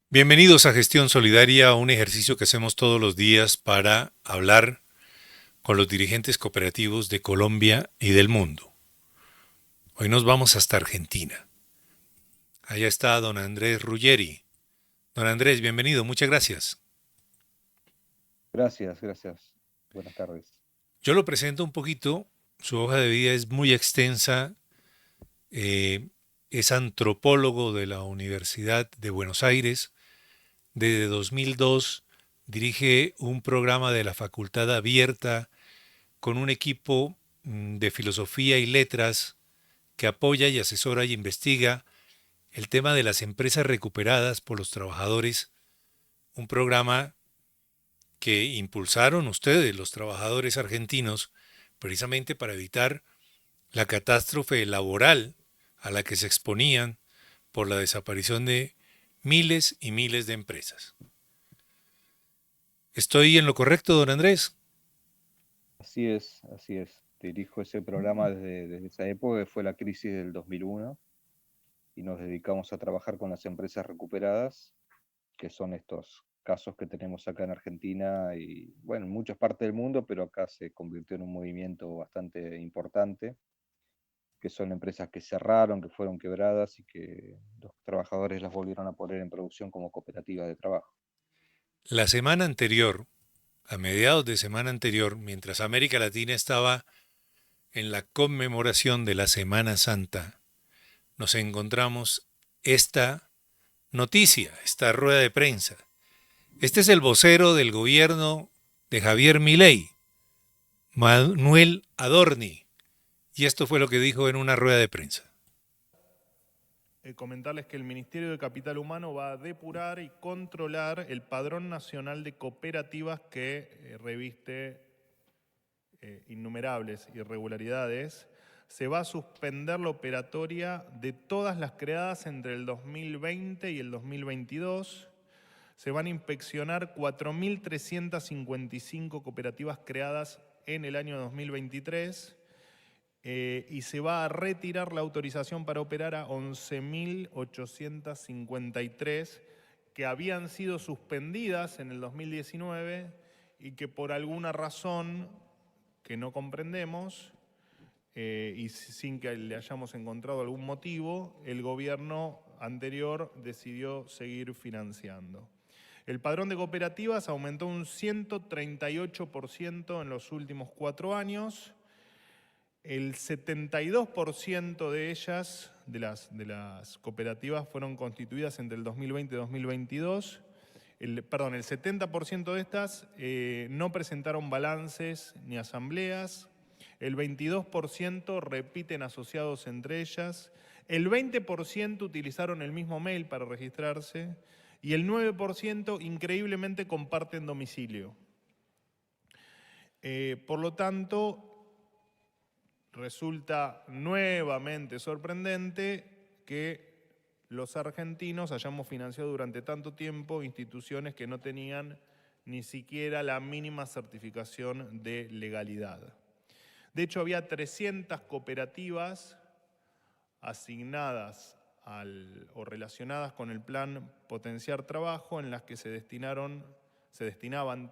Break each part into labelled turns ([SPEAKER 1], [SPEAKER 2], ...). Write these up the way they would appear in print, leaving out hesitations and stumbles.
[SPEAKER 1] Bienvenidos a Gestión Solidaria, un ejercicio que hacemos todos los días para hablar con los dirigentes cooperativos de Colombia y del mundo. Hoy nos vamos hasta Argentina. Allá está don Andrés Ruggeri. Don Andrés, bienvenido, muchas gracias.
[SPEAKER 2] Gracias, gracias. Buenas tardes.
[SPEAKER 1] Yo lo presento un poquito, su hoja de vida es muy extensa, eh, es antropólogo de la Universidad de Buenos Aires. Desde 2002 dirige un programa de la Facultad Abierta con un equipo de filosofía y letras que apoya y asesora y investiga el tema de las empresas recuperadas por los trabajadores, un programa que impulsaron ustedes, los trabajadores argentinos, precisamente para evitar la catástrofe laboral a la que se exponían por la desaparición de miles y miles de empresas. ¿Estoy en lo correcto, don Andrés?
[SPEAKER 2] Así es, así es. Dirijo ese programa desde esa época, que fue la crisis del 2001, y nos dedicamos a trabajar con las empresas recuperadas, que son estos casos que tenemos acá en Argentina y, bueno, en muchas partes del mundo, pero acá se convirtió en un movimiento bastante importante, que son empresas que cerraron, que fueron quebradas y que los trabajadores las volvieron a poner en producción como cooperativas de trabajo.
[SPEAKER 1] La semana anterior, a mediados de semana anterior, mientras América Latina estaba en la conmemoración de la Semana Santa, nos encontramos esta noticia, esta rueda de prensa. Este es el vocero del gobierno de Javier Milei, Manuel Adorni, y esto fue lo que dijo en una rueda de prensa.
[SPEAKER 3] Comentarles que el Ministerio de Capital Humano va a depurar y controlar el Padrón Nacional de Cooperativas que reviste innumerables irregularidades. Se va a suspender la operatoria de todas las creadas entre el 2020 y el 2022. Se van a inspeccionar 4.355 cooperativas creadas en el año 2023. Y se va a retirar la autorización para operar a 11.853 que habían sido suspendidas en el 2019 y que por alguna razón que no comprendemos y sin que le hayamos encontrado algún motivo, el gobierno anterior decidió seguir financiando. El padrón de cooperativas aumentó un 138% en los últimos 4 años. El 72% de ellas, de las cooperativas, fueron constituidas entre el 2020 y 2022. El 70% de estas no presentaron balances ni asambleas. El 22% repiten asociados entre ellas. El 20% utilizaron el mismo mail para registrarse. Y el 9% increíblemente comparten domicilio. Por lo tanto, resulta nuevamente sorprendente que los argentinos hayamos financiado durante tanto tiempo instituciones que no tenían ni siquiera la mínima certificación de legalidad. De hecho, había 300 cooperativas asignadas o relacionadas con el plan Potenciar Trabajo, en las que se destinaban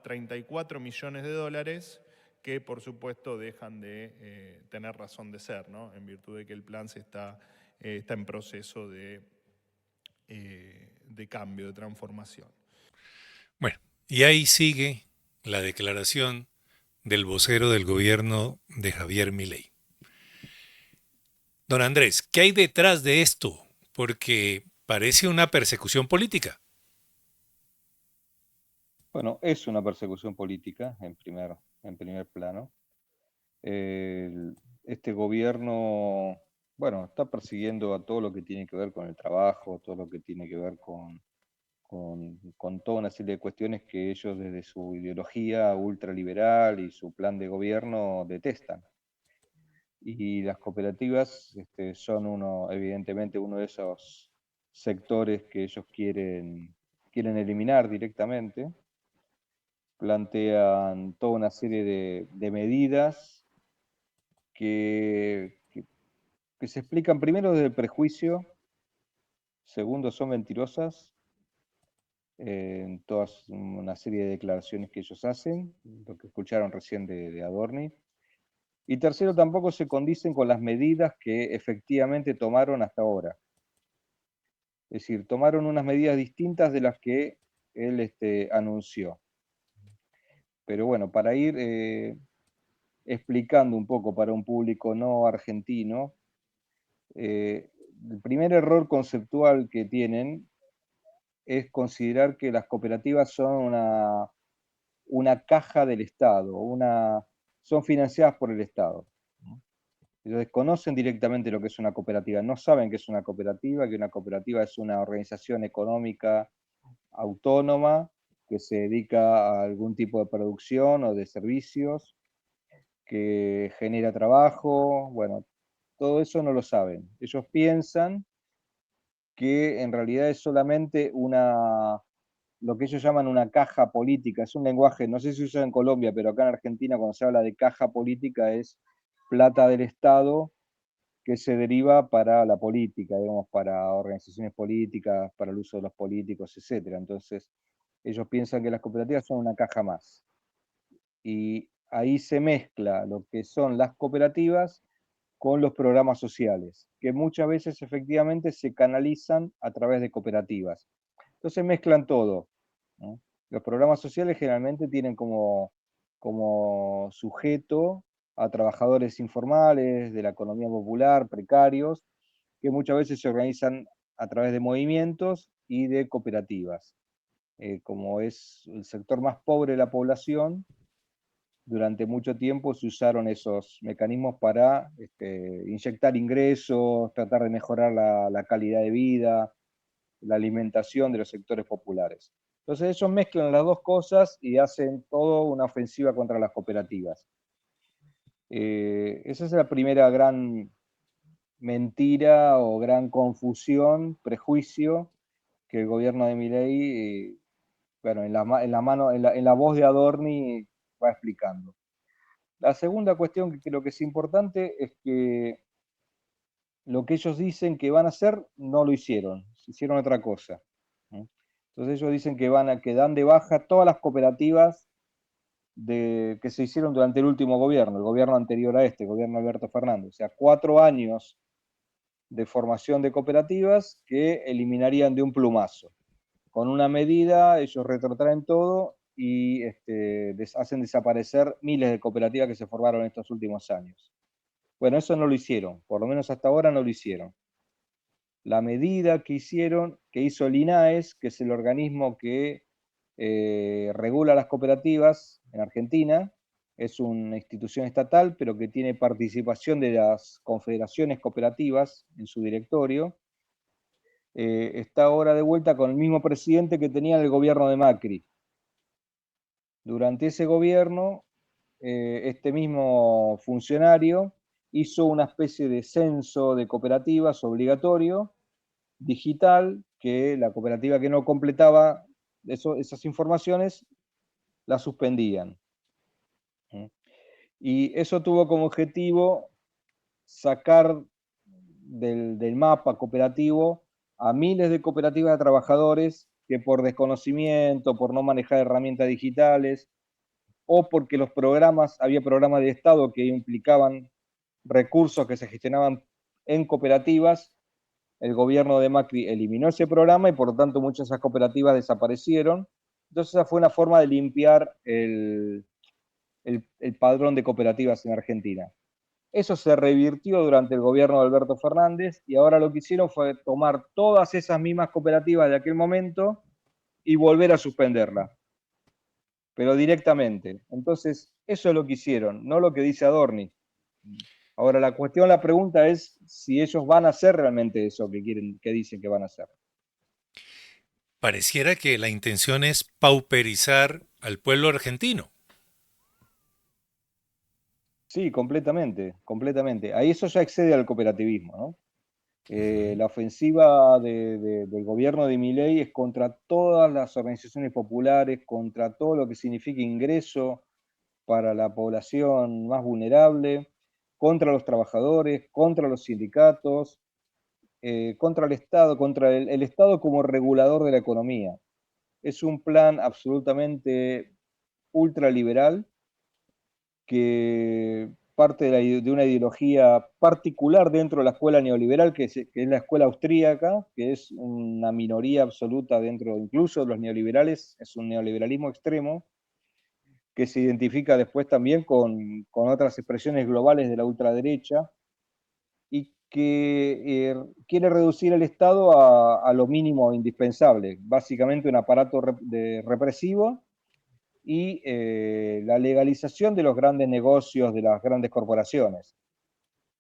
[SPEAKER 3] 34 millones de dólares que por supuesto dejan de tener razón de ser, ¿no? En virtud de que el plan está en proceso de cambio, de transformación.
[SPEAKER 1] Bueno, y ahí sigue la declaración del vocero del gobierno de Javier Milei. Don Andrés, ¿qué hay detrás de esto? Porque parece una persecución política.
[SPEAKER 2] Bueno, es una persecución política en primer plano. Este gobierno, bueno, está persiguiendo a todo lo que tiene que ver con el trabajo, todo lo que tiene que ver con toda una serie de cuestiones que ellos desde su ideología ultraliberal y su plan de gobierno detestan. Y las cooperativas son evidentemente uno de esos sectores que ellos quieren eliminar directamente. Plantean toda una serie de medidas que se explican primero desde el prejuicio, segundo son mentirosas en todas una serie de declaraciones que ellos hacen, lo que escucharon recién de Adorni. Y tercero, tampoco se condicen con las medidas que efectivamente tomaron hasta ahora. Es decir, tomaron unas medidas distintas de las que él anunció. Pero bueno, para ir explicando un poco para un público no argentino, el primer error conceptual que tienen es considerar que las cooperativas son una caja del Estado, son financiadas por el Estado. Ellos desconocen directamente lo que es una cooperativa, no saben qué es una cooperativa, que una cooperativa es una organización económica autónoma que se dedica a algún tipo de producción o de servicios, que genera trabajo, bueno, todo eso no lo saben. Ellos piensan que en realidad es solamente lo que ellos llaman una caja política, es un lenguaje, no sé si se usa en Colombia, pero acá en Argentina cuando se habla de caja política es plata del Estado que se deriva para la política, digamos, para organizaciones políticas, para el uso de los políticos, etc. Entonces, ellos piensan que las cooperativas son una caja más. Y ahí se mezcla lo que son las cooperativas con los programas sociales, que muchas veces efectivamente se canalizan a través de cooperativas. Entonces mezclan todo, ¿no? Los programas sociales generalmente tienen como sujeto a trabajadores informales de la economía popular, precarios, que muchas veces se organizan a través de movimientos y de cooperativas. Como es el sector más pobre de la población, durante mucho tiempo se usaron esos mecanismos para inyectar ingresos, tratar de mejorar la calidad de vida, la alimentación de los sectores populares. Entonces ellos mezclan las dos cosas y hacen todo una ofensiva contra las cooperativas. Esa es la primera gran mentira o gran confusión, prejuicio que el gobierno de Milei, bueno, en la voz de Adorni va explicando. La segunda cuestión que creo que es importante es que lo que ellos dicen que van a hacer no lo hicieron, hicieron otra cosa. Entonces ellos dicen que dan de baja todas las cooperativas que se hicieron durante el último gobierno, el gobierno anterior a el gobierno de Alberto Fernández. O sea, 4 años de formación de cooperativas que eliminarían de un plumazo. Con una medida ellos retrotraen todo y hacen desaparecer miles de cooperativas que se formaron en estos últimos años. Bueno, eso no lo hicieron, por lo menos hasta ahora no lo hicieron. La medida que hizo el INAES, que es el organismo que regula las cooperativas en Argentina, es una institución estatal, pero que tiene participación de las confederaciones cooperativas en su directorio, está ahora de vuelta con el mismo presidente que tenía el gobierno de Macri. Durante ese gobierno, este mismo funcionario hizo una especie de censo de cooperativas obligatorio, digital, que la cooperativa que no completaba esas informaciones la suspendían. Y eso tuvo como objetivo sacar del mapa cooperativo a miles de cooperativas de trabajadores que por desconocimiento, por no manejar herramientas digitales, o porque había programas de Estado que implicaban recursos que se gestionaban en cooperativas, el gobierno de Macri eliminó ese programa y por lo tanto muchas de esas cooperativas desaparecieron. Entonces esa fue una forma de limpiar el padrón de cooperativas en Argentina. Eso se revirtió durante el gobierno de Alberto Fernández y ahora lo que hicieron fue tomar todas esas mismas cooperativas de aquel momento y volver a suspenderlas, pero directamente. Entonces, eso es lo que hicieron, no lo que dice Adorni. Ahora, la pregunta es si ellos van a hacer realmente eso que dicen que van a hacer.
[SPEAKER 1] Pareciera que la intención es pauperizar al pueblo argentino.
[SPEAKER 2] Sí, completamente, completamente. Ahí eso ya excede al cooperativismo, ¿no? La ofensiva del gobierno de Milei es contra todas las organizaciones populares, contra todo lo que significa ingreso para la población más vulnerable, contra los trabajadores, contra los sindicatos, contra el Estado, contra el Estado como regulador de la economía. es un plan absolutamente ultraliberal que parte de una ideología particular dentro de la escuela neoliberal, que es la escuela austríaca, que es una minoría absoluta dentro incluso de los neoliberales, es un neoliberalismo extremo, que se identifica después también con otras expresiones globales de la ultraderecha, y que quiere reducir el Estado a lo mínimo indispensable, básicamente un aparato represivo y la legalización de los grandes negocios, de las grandes corporaciones.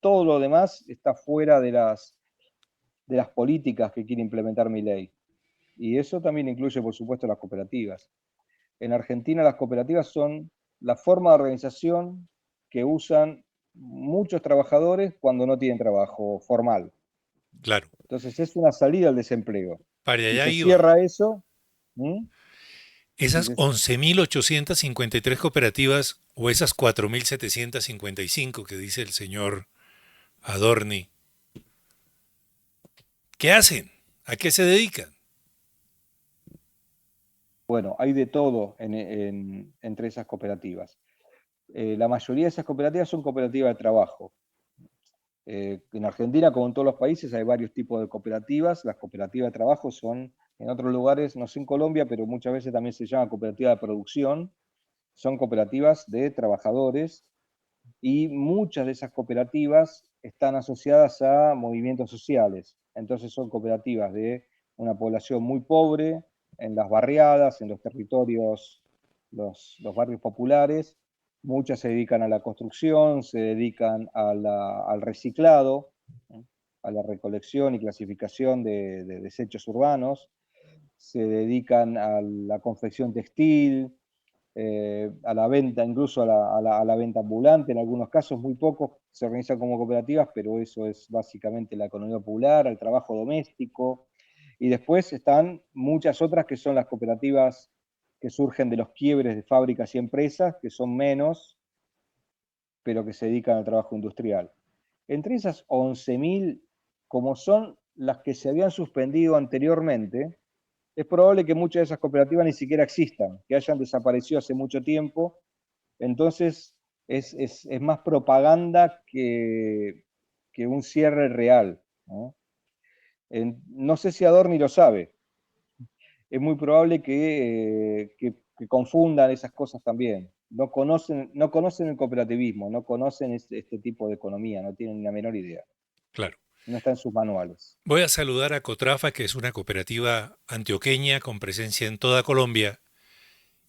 [SPEAKER 2] Todo lo demás está fuera de las políticas que quiere implementar Milei. Y eso también incluye, por supuesto, las cooperativas. En Argentina las cooperativas son la forma de organización que usan muchos trabajadores cuando no tienen trabajo formal.
[SPEAKER 1] Claro,
[SPEAKER 2] Entonces es una salida al desempleo.
[SPEAKER 1] para
[SPEAKER 2] Si
[SPEAKER 1] allá
[SPEAKER 2] se
[SPEAKER 1] iba.
[SPEAKER 2] cierra eso, ¿m?
[SPEAKER 1] Esas
[SPEAKER 2] Dices,
[SPEAKER 1] 11.853 cooperativas o esas 4.755 que dice el señor Adorni, ¿qué hacen? ¿A qué se dedican?
[SPEAKER 2] bueno, hay de todo entre esas cooperativas. La mayoría de esas cooperativas son cooperativas de trabajo. En Argentina, como en todos los países, hay varios tipos de cooperativas. Las cooperativas de trabajo son, en otros lugares, no sé en Colombia, pero muchas veces también se llama cooperativa de producción. Son cooperativas de trabajadores y muchas de esas cooperativas están asociadas a movimientos sociales. Entonces son cooperativas de una población muy pobre, en las barriadas, en los territorios, los barrios populares. Muchas se dedican a la construcción, se dedican al reciclado, a la recolección y clasificación de desechos urbanos, se dedican a la confección textil, a la venta, incluso a la venta ambulante, en algunos casos, muy pocos se organizan como cooperativas, pero eso es básicamente la economía popular, al trabajo doméstico, y después están muchas otras que son las cooperativas que surgen de los quiebres de fábricas y empresas, que son menos, pero que se dedican al trabajo industrial. Entre esas 11.000, como son las que se habían suspendido anteriormente, es probable que muchas de esas cooperativas ni siquiera existan, que hayan desaparecido hace mucho tiempo. Entonces es más propaganda que un cierre real, ¿no? No sé si Adorni lo sabe. Es muy probable que confundan esas cosas también. No conocen el cooperativismo, no conocen este tipo de economía, no tienen ni la menor idea.
[SPEAKER 1] Claro.
[SPEAKER 2] No está en sus manuales.
[SPEAKER 1] Voy a saludar a Cotrafa, que es una cooperativa antioqueña con presencia en toda Colombia.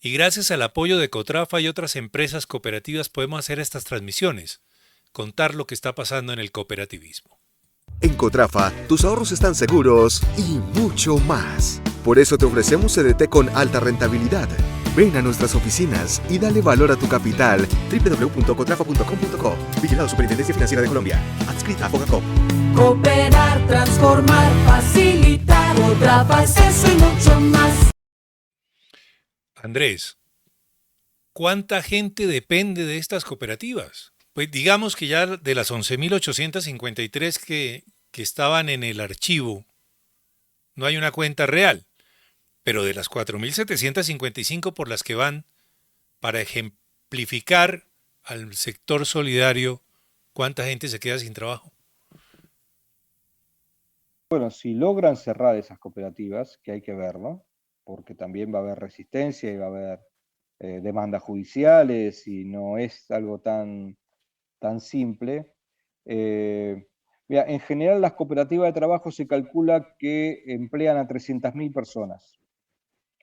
[SPEAKER 1] Y gracias al apoyo de Cotrafa y otras empresas cooperativas podemos hacer estas transmisiones, contar lo que está pasando en el cooperativismo.
[SPEAKER 4] En Cotrafa, tus ahorros están seguros y mucho más. Por eso te ofrecemos CDT con alta rentabilidad. Ven a nuestras oficinas y dale valor a tu capital. www.cotrafa.com.co. Vigilado Superintendencia Financiera de Colombia. Adscrita a Fogacop.
[SPEAKER 5] Cooperar, transformar, facilitar. Cotrafa es eso y mucho más.
[SPEAKER 1] Andrés, ¿cuánta gente depende de estas cooperativas? Pues digamos que ya de las 11.853 que estaban en el archivo, no hay una cuenta real, pero de las 4.755 por las que van, para ejemplificar al sector solidario, ¿cuánta gente se queda sin trabajo?
[SPEAKER 2] Bueno, si logran cerrar esas cooperativas, que hay que verlo, porque también va a haber resistencia y va a haber demandas judiciales y no es algo tan simple. Mira, en general las cooperativas de trabajo se calcula que emplean a 300.000 personas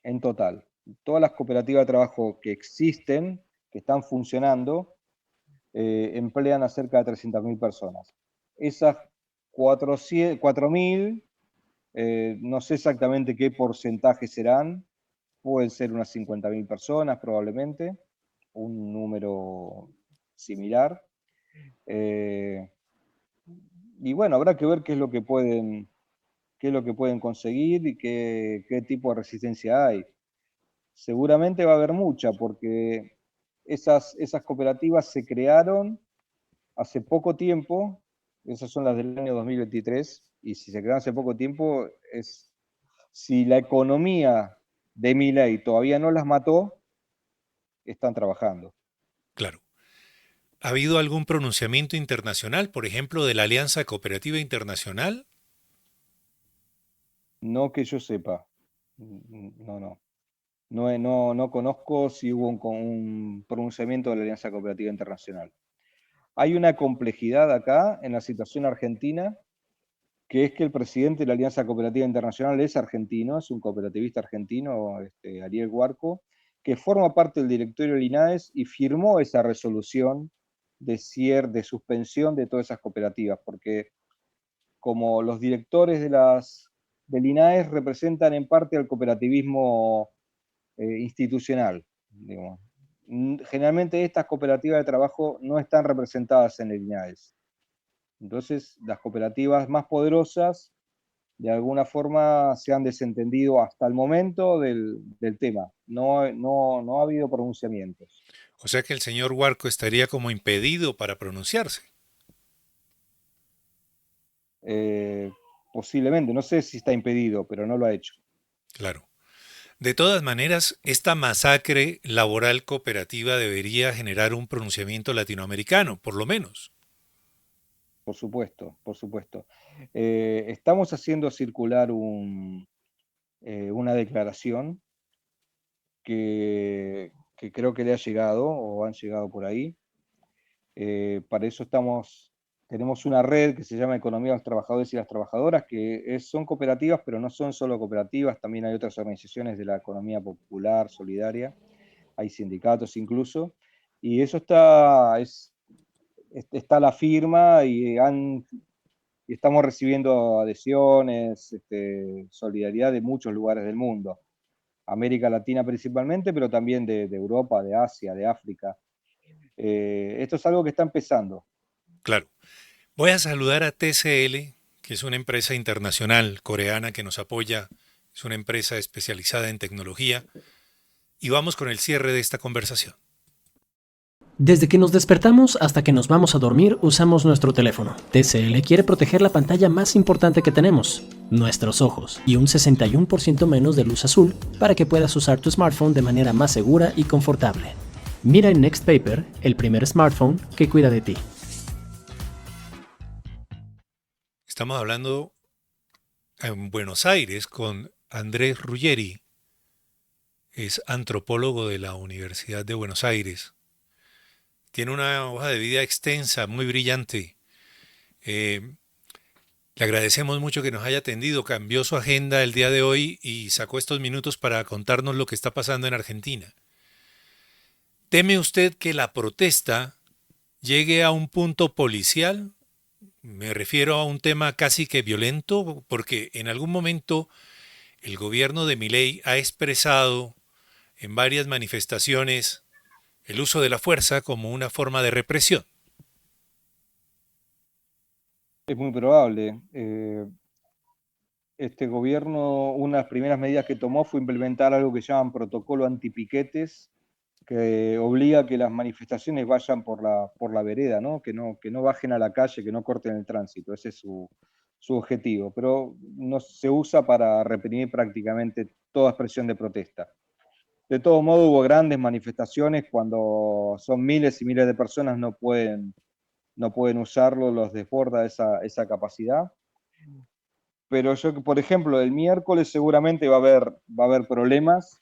[SPEAKER 2] en total. Todas las cooperativas de trabajo que existen, que están funcionando, emplean a cerca de 300.000 personas. Esas 4.000, no sé exactamente qué porcentaje serán, pueden ser unas 50.000 personas probablemente, un número similar. Y bueno, habrá que ver qué es lo que pueden conseguir y qué tipo de resistencia hay. Seguramente va a haber mucha, porque esas cooperativas se crearon hace poco tiempo, esas son las del año 2023, y si se crearon hace poco tiempo, si la economía de Milei todavía no las mató, están trabajando.
[SPEAKER 1] Claro. ¿Ha habido algún pronunciamiento internacional, por ejemplo, de la Alianza Cooperativa Internacional?
[SPEAKER 2] No que yo sepa. No. No conozco si hubo un pronunciamiento de la Alianza Cooperativa Internacional. Hay una complejidad acá en la situación argentina, que es que el presidente de la Alianza Cooperativa Internacional es argentino, es un cooperativista argentino, Ariel Huarco, que forma parte del directorio del INAES y firmó esa resolución de cierre, de suspensión de todas esas cooperativas, porque como los directores del INAES representan en parte al cooperativismo institucional, digamos. Generalmente estas cooperativas de trabajo no están representadas en el INAES. Entonces, las cooperativas más poderosas, de alguna forma, se han desentendido hasta el momento del tema. No ha habido pronunciamientos.
[SPEAKER 1] O sea que el señor Huarco estaría como impedido para pronunciarse.
[SPEAKER 2] Posiblemente, no sé si está impedido, pero no lo ha hecho.
[SPEAKER 1] Claro. De todas maneras, esta masacre laboral cooperativa debería generar un pronunciamiento latinoamericano, por lo menos.
[SPEAKER 2] Por supuesto, por supuesto. Estamos haciendo circular una declaración que creo que le ha llegado o han llegado por ahí. Para eso tenemos una red que se llama Economía de los Trabajadores y las Trabajadoras, que son cooperativas, pero no son solo cooperativas, también hay otras organizaciones de la economía popular, solidaria, hay sindicatos incluso, y eso está la firma y estamos recibiendo adhesiones, solidaridad de muchos lugares del mundo. América Latina principalmente, pero también de Europa, de Asia, de África. Esto es algo que está empezando.
[SPEAKER 1] Claro. Voy a saludar a TCL, que es una empresa internacional coreana que nos apoya, es una empresa especializada en tecnología, y vamos con el cierre de esta conversación.
[SPEAKER 6] Desde que nos despertamos hasta que nos vamos a dormir usamos nuestro teléfono. TCL quiere proteger la pantalla más importante que tenemos, nuestros ojos, y un 61% menos de luz azul para que puedas usar tu smartphone de manera más segura y confortable. Mira en Next Paper, el primer smartphone que cuida de ti.
[SPEAKER 1] Estamos hablando en Buenos Aires con Andrés Ruggeri, es antropólogo de la Universidad de Buenos Aires. Tiene una hoja de vida extensa, muy brillante. Le agradecemos mucho que nos haya atendido, cambió su agenda el día de hoy y sacó estos minutos para contarnos lo que está pasando en Argentina. ¿Teme usted que la protesta llegue a un punto policial? Me refiero a un tema casi que violento, porque en algún momento el gobierno de Milei ha expresado en varias manifestaciones el uso de la fuerza como una forma de represión.
[SPEAKER 2] Es muy probable. Este gobierno, una de las primeras medidas que tomó fue implementar algo que llaman protocolo antipiquetes, que obliga a que las manifestaciones vayan por la vereda, ¿no? Que no bajen a la calle, que no corten el tránsito. Ese es su objetivo. Pero no se usa para reprimir prácticamente toda expresión de protesta. De todo modo, hubo grandes manifestaciones cuando son miles y miles de personas, no pueden usarlo, los desborda esa capacidad. Pero yo, por ejemplo, el miércoles seguramente va a haber problemas,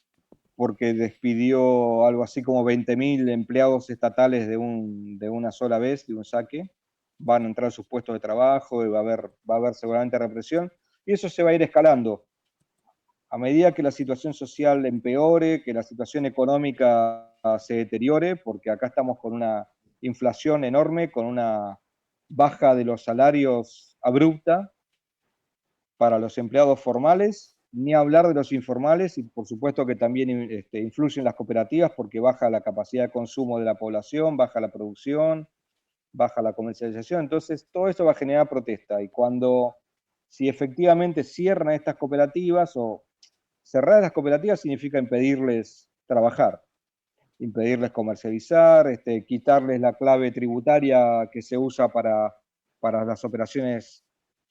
[SPEAKER 2] porque despidió algo así como 20.000 empleados estatales de una sola vez, de un saque. Van a entrar a sus puestos de trabajo y va a haber seguramente represión. Y eso se va a ir escalando. A medida que la situación social empeore, que la situación económica se deteriore, porque acá estamos con una inflación enorme, con una baja de los salarios abrupta para los empleados formales, ni hablar de los informales, y por supuesto que también influyen las cooperativas porque baja la capacidad de consumo de la población, baja la producción, baja la comercialización. Entonces todo esto va a generar protesta, y si efectivamente cierran estas cooperativas, o cerrar las cooperativas significa impedirles trabajar, impedirles comercializar, quitarles la clave tributaria que se usa para las operaciones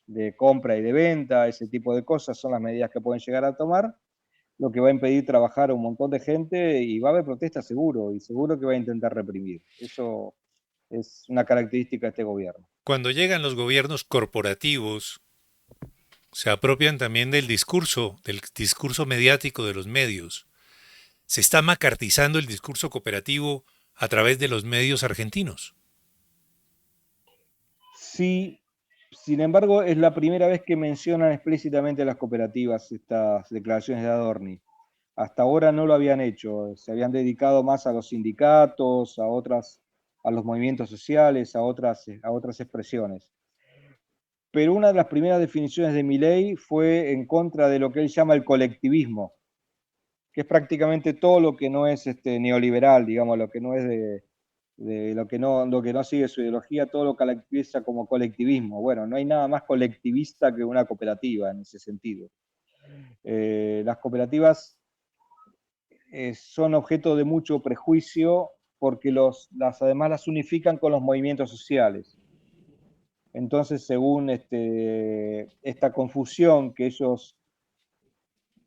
[SPEAKER 2] de compra y de venta, ese tipo de cosas son las medidas que pueden llegar a tomar. lo que va a impedir trabajar a un montón de gente y va a haber protestas seguro, y seguro que va a intentar reprimir. Eso es una característica de este gobierno.
[SPEAKER 1] Cuando llegan los gobiernos corporativos, se apropian también del discurso mediático de los medios. Se está macartizando el discurso cooperativo a través de los medios argentinos.
[SPEAKER 2] Sí, sin embargo, es la primera vez que mencionan explícitamente las cooperativas estas declaraciones de Adorni. Hasta ahora no lo habían hecho, se habían dedicado más a los sindicatos, a los movimientos sociales, a otras expresiones. Pero una de las primeras definiciones de Milei fue en contra de lo que él llama el colectivismo, que es prácticamente todo lo que no es neoliberal, digamos, lo que no es lo que no sigue su ideología, todo lo caracteriza como colectivismo. Bueno, no hay nada más colectivista que una cooperativa en ese sentido. Las cooperativas son objeto de mucho prejuicio porque además las unifican con los movimientos sociales. Entonces, según esta confusión que ellos,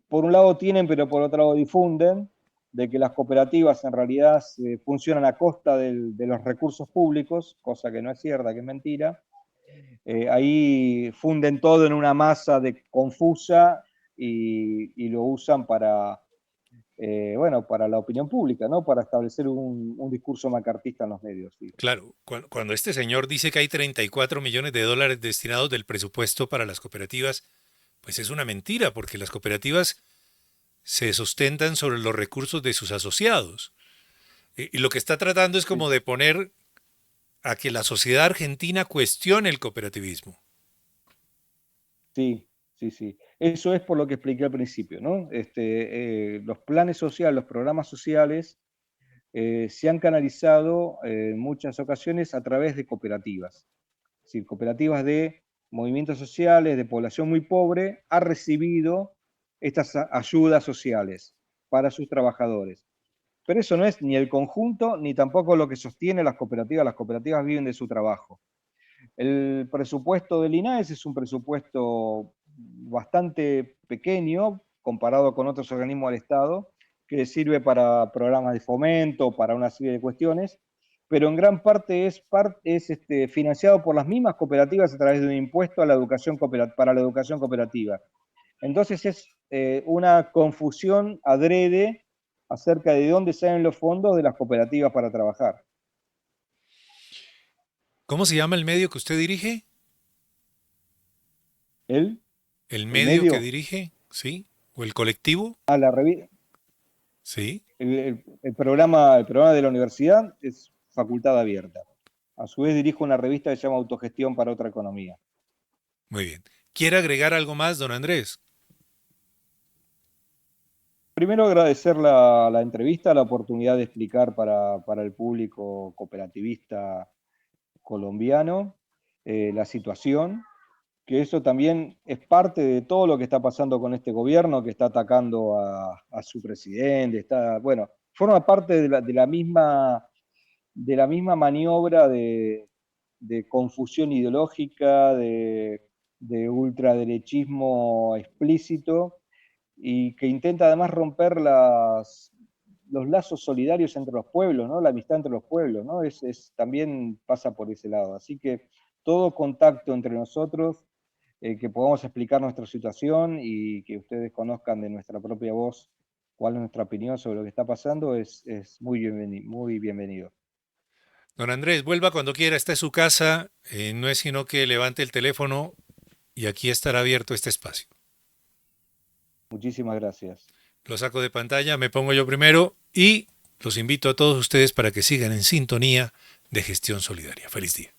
[SPEAKER 2] por un lado tienen, pero por otro lado difunden, de que las cooperativas en realidad funcionan a costa de los recursos públicos, cosa que no es cierta, que es mentira, ahí funden todo en una masa confusa y lo usan para la opinión pública, ¿no? Para establecer un discurso macartista en los medios. ¿Sí?
[SPEAKER 1] Claro, cuando este señor dice que hay 34 millones de dólares destinados del presupuesto para las cooperativas, pues es una mentira, porque las cooperativas se sustentan sobre los recursos de sus asociados. Y lo que está tratando es como de poner a que la sociedad argentina cuestione el cooperativismo.
[SPEAKER 2] Sí, sí, sí. Eso es por lo que expliqué al principio, ¿no? Los planes sociales, los programas sociales se han canalizado en muchas ocasiones a través de cooperativas. Es decir, cooperativas de movimientos sociales, de población muy pobre, ha recibido estas ayudas sociales para sus trabajadores. Pero eso no es ni el conjunto, ni tampoco lo que sostiene las cooperativas. Las cooperativas viven de su trabajo. El presupuesto del INAES es un presupuesto bastante pequeño comparado con otros organismos del Estado, que sirve para programas de fomento, para una serie de cuestiones, pero en gran parte es financiado por las mismas cooperativas a través de un impuesto a la educación para la educación cooperativa. Entonces es una confusión adrede acerca de dónde salen los fondos de las cooperativas para trabajar.
[SPEAKER 1] ¿Cómo se llama el medio que usted dirige?
[SPEAKER 2] ¿El
[SPEAKER 1] ¿El medio que
[SPEAKER 2] medio?
[SPEAKER 1] dirige? ¿Sí? ¿O el colectivo?
[SPEAKER 2] La revista.
[SPEAKER 1] Sí.
[SPEAKER 2] El programa de la universidad es facultad abierta. A su vez dirijo una revista que se llama Autogestión para otra economía.
[SPEAKER 1] Muy bien. ¿Quiere agregar algo más, don Andrés?
[SPEAKER 2] Primero agradecer la entrevista, la oportunidad de explicar para el público cooperativista colombiano la situación, que eso también es parte de todo lo que está pasando con este gobierno, que está atacando a su presidente, forma parte de la misma maniobra de confusión ideológica, de ultraderechismo explícito, y que intenta además romper los lazos solidarios entre los pueblos, ¿no? La amistad entre los pueblos, ¿no? También pasa por ese lado. Así que todo contacto entre nosotros, que podamos explicar nuestra situación y que ustedes conozcan de nuestra propia voz cuál es nuestra opinión sobre lo que está pasando, es muy bienvenido.
[SPEAKER 1] Don Andrés, vuelva cuando quiera, esta es su casa, no es sino que levante el teléfono y aquí estará abierto este espacio.
[SPEAKER 2] Muchísimas gracias.
[SPEAKER 1] Lo saco de pantalla, me pongo yo primero y los invito a todos ustedes para que sigan en sintonía de Gestión Solidaria. Feliz día.